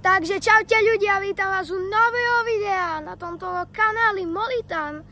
Takže čaute ľudia, vítam vás u nového videa na tomto kanáli Molitan.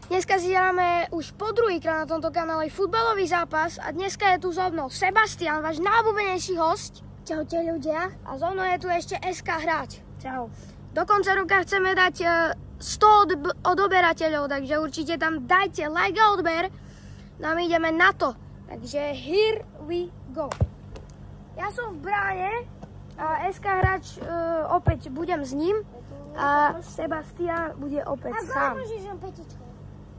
Dneska si hráme už po druhýkrát na tomto kanále futbalový zápas a dneska je tu so mnou Sebastian, váš najobľúbenejší host. Čaute ľudia. A so mnou je tu ešte SK hráč. Čau. Do konca roka chceme dať 100 odoberateľov, takže určite tam dajte like a odber. No my ideme na to. Takže here we go. Ja som v bráne a SK hráč opäť budem s ním a Sebastian bude opäť sám.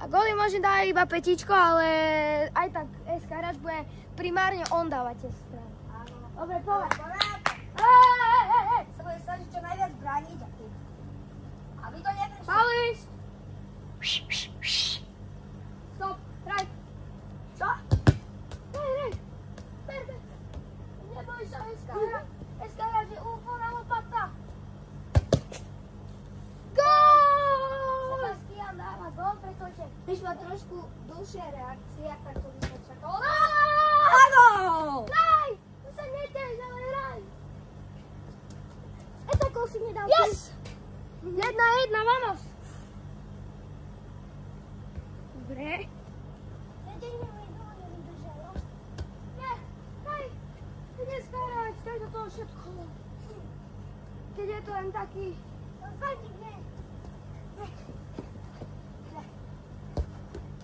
A góly môžem dať iba petičko, ale aj tak SK hráč bude primárne on dávať tie strany. Dobre, povedz. Sa bude snažiť čo najviac brániť. Aby to neprešlo. Paulist! Stop, hraj. Čo? Hraj. Neboj sa, SK hráč. SK hráč je úplná lopata. Gól! Sebastian dáva gól, pretože když má trošku dlhšie reakcie, tak to by sa čakalo. A gól! Hraj! To sa neteš, ale hraj. Etakol si nedal. Yes! 1-1, vamos! Dobre. Nie, hej! Dneska hráč, daj do toho všetko. Keď je to len taký...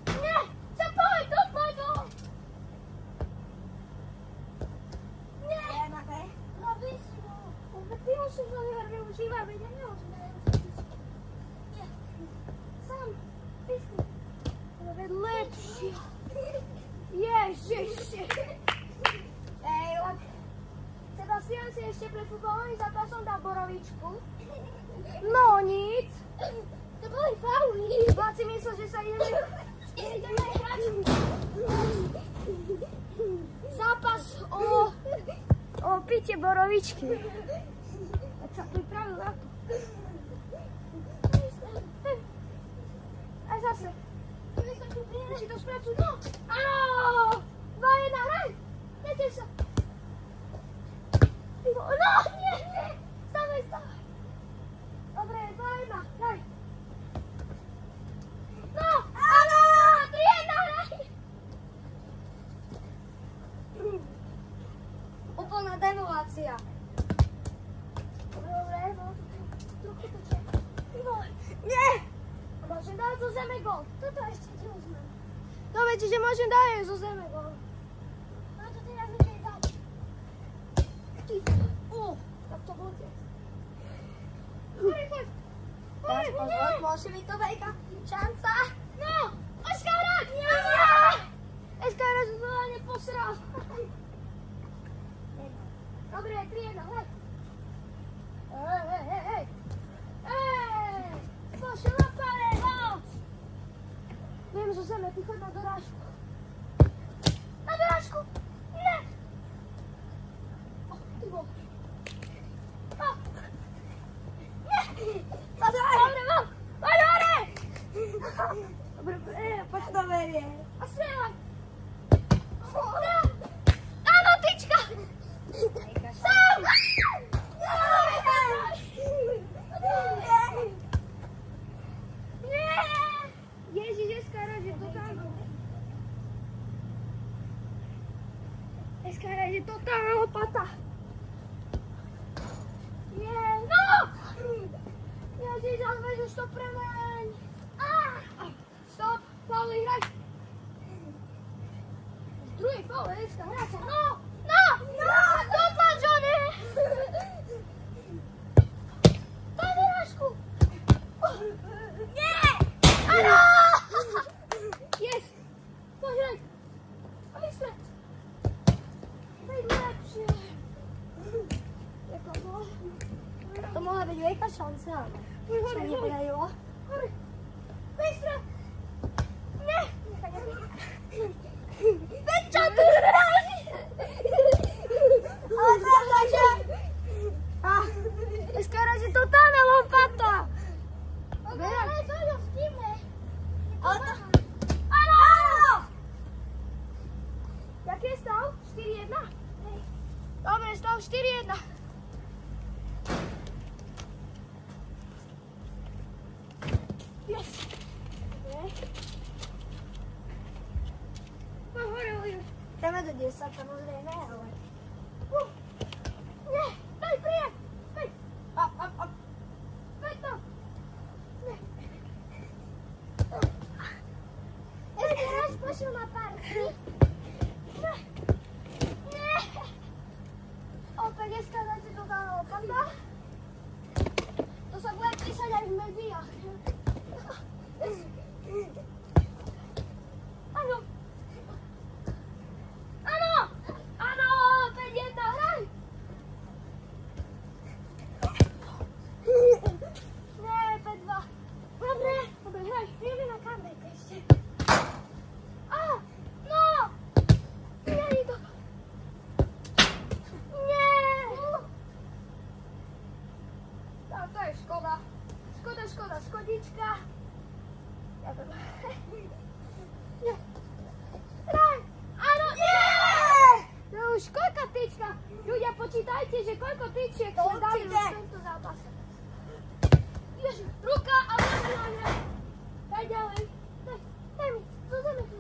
Nie! Zapoj, dopadol! Nie! Robí si ho. Ty musíš ho využívať, veď ja nemôžem. Nie. Sám. Písni. Ale lepšie. Ježiši. Sebastian si ešte pred futbalovým zápasom dal borovičku. No nic. To boli fauly. Vlád si myslel, že sa ideme hrať. Zápas o pitie borovičky. Tak sa pripravil na to. A zase. Musí to spracuť. No! Áno! 2-1, hraj! Neteš sa. No! Nie! Stavaj! Dobre, 2-1, hraj! No! Áno! 3-1, hraj! Úplná demolácia. Dobre, trochu to ček. Nie! Môžem dať zo zeme gól. Toto ešte neuzmem. Dobre, čiže môžem dať zo zeme gól. No to teraz musíš dať. Tak to bude. Teraz pozor, môže byť to veľká šanca. No! SK hráč! Nie! SK hráč to neposral. Dobre, 3-1, hej. Hej! Pošiel na pare, hráč! Viem zo zeme, ty choď na dorážku. Na dorážku! Nie! Ty bol. Dobre, mám! Poď hore! Dobre, poď do verie. A strieľaj! Áno, tyčka! Sám! Nie! Ježiš, SK hráč je totálna. SK hráč je totálna lopata. Nie, no! Ježiš, ale veď už to premeň. Stop, fauly, hraj. Druhý faul je SK hráča. No! Dopaď, Johnny! Daj vyrážku. Nie! Áno! Yes! Poď, hraj. A vysvet. Veď lepšie. Jako bol. To mohla byť veľká šanca. Sa nepodarilo. Hore! Bystre! Nie! Veď čo tu hráš? Ale takže... SK hráč je totálna lopata! Ale to je v týme. Ale to... Áno! Jaký je stav? 4-1? Dobre, stav 4-1. do 10, samozrejme, ale... Nie, daj, príjem! Späť! Späť to! Nie. Ešte raz pošli na pár. Nie! Opäť dneska dáte to dá opadla. To sa bude písať aj v médiách. Áno! Áno! Áno! 5-1, hraj! Nie, 5-2. Dobre, Hraj. ideme na kamerku ešte. No! Nie, to... Nie! No, to je škoda. Škoda, škodička. Ja to... Nie. Hraj! Áno! Nie! No už koľko tyčka? Ľudia, počítajte, že koľko tyčiek sa dali už v tomto zápase. Ježiš, ruka a hraj. Daj ďalej. Daj mi, do zeme tu.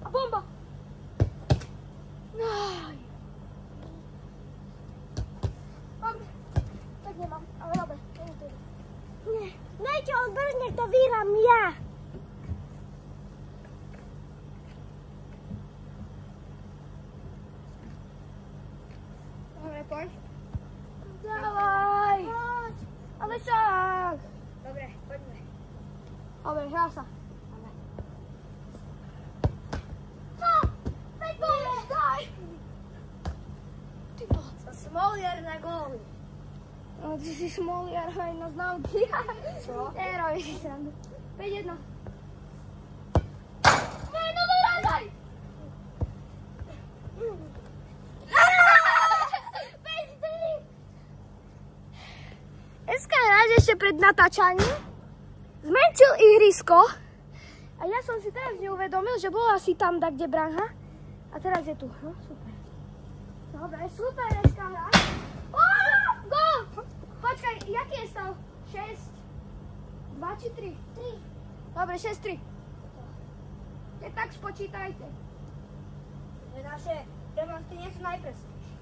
A bomba! Aj. Dobre, tak nemám, ale dobre, nie to. Nie, dajte odber, nech to vyhrám ja. Dobre, poď. Dávaj! Poď. Ale však! Dobre, poďme. Dobre, hrá sa. No! Veď pomôž, daj! Ty vole. Som smoliar na góly. No, ty si smoliar aj na známky. Čo? Nerobíš si srandu. 5-1. Nie, no dorážaj! 5-3! Dneska raz ešte pred natáčaním zmenšil ihrisko a ja som si teraz neuvedomil, že bola asi tam kde brána a teraz je tu. No, super. Dobre, super dneska hra. Gól! Počkaj, jaký je stav? 6, 2 či 3? 3. Dobre, 6-3. Keď tak spočítajte. Že naše premosti nie sú najpresnejšie.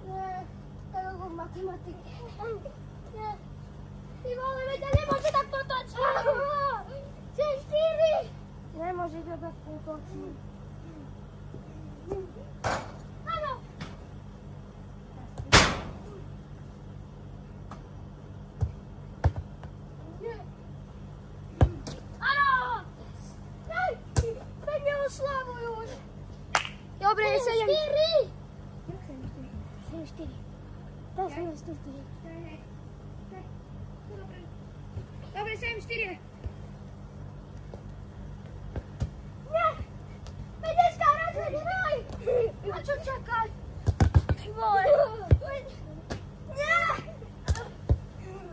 Nie, to je v matematike. Nie. Ty vole, veď ja nemôže tak potočiť. 6-4. Nemôže to tak potočiť. Áno. Áno. Daj, veď mi oslavujú už. Dobre, 7-4. 7-4. To je 7-4. Dobre, 7-4. Nie! Veď dneska hrať, veď hraj! A čo čakaj? Ty vole! Nie!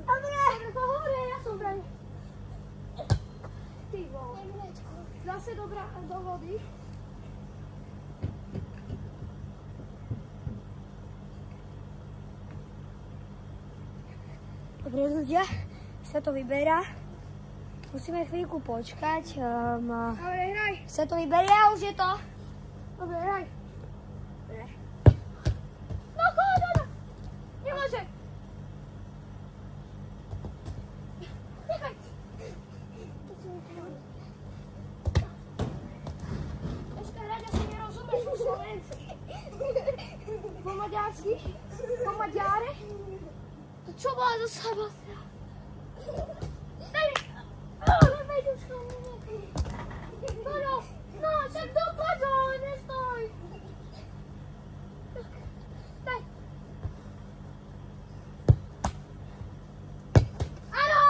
Dobre! To hore, ja som vraj. Ty vole. Zase do vody. Dobre ľudia, sa to vyberá. Musíme chvíľku počkať. Dobre, hraj. Sa to vyberia, už je to. Dobre, hraj. Dobre. No, no. Nemôže. Nechaj. Dneska hrať asi nerozumieš po slovensky. Po maďarsky? Po maďare? To čo bola za seba? Daj mi. Veď už to no, no, tak dopadol, nestoj. Daj. Áno,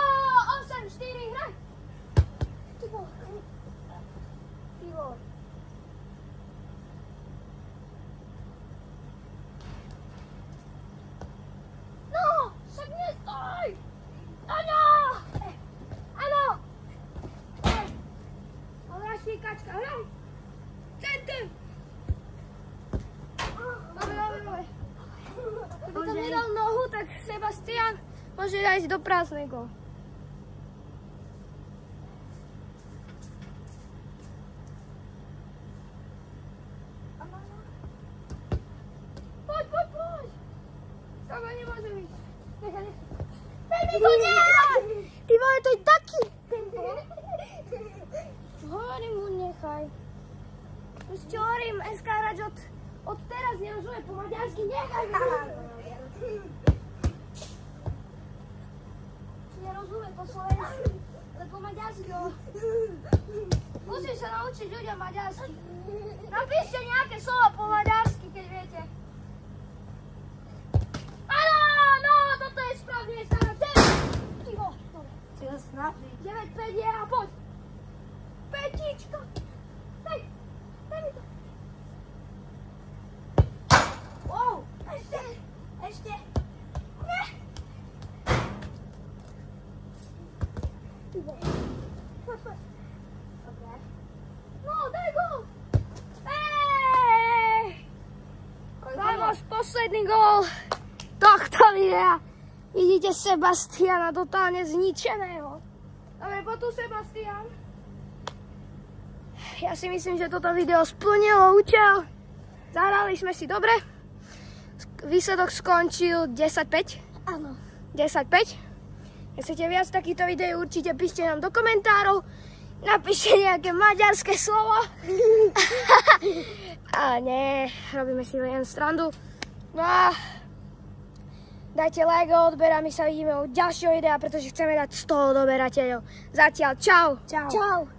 8-4, hraj. Ty vole. Ty vole. No, však nestoj. Áno. Áno. Hraj, švíkačka, hraj. Center. Sebastian môže ísť do prázdneho. Poď! Sama nemôže ísť. Nechaj. Baby, to nie! Ty vole, to je taký. Hovorím mu, nechaj. Ešte hovorím, SK Hráč od teraz nerozumie po maďarsky, nechaj mi. Nerozumie po slovensky, ale po maďarsky. Musím sa naučiť ľuďom maďarsky. Napíšte nejaké slova po maďarsky, keď viete. Áno, no, toto je správne, SK Hráč. Ticho. Si ho snaží. 9-5 je a poď. Petička. Daj mi to. Wow, ešte. Ne. Poď. Dobre. No, daj gól. Vamos, posledný gól tohto videa. Vidíte Sebastiana totálne zničeného. Dobre, poď tu Sebastian. Ja si myslím, že toto video splnilo účel. Zahrali sme si dobre. Výsledok skončil 10-5. Áno. 10-5. Keď chcete viac takýchto videí, určite píšte nám do komentárov. Napíšte nejaké maďarské slovo. A nie, robíme si len srandu. No a dajte like a odber a my sa vidíme u ďalšieho videa, pretože chceme dať 100 odoberateľov. Zatiaľ čau. Čau.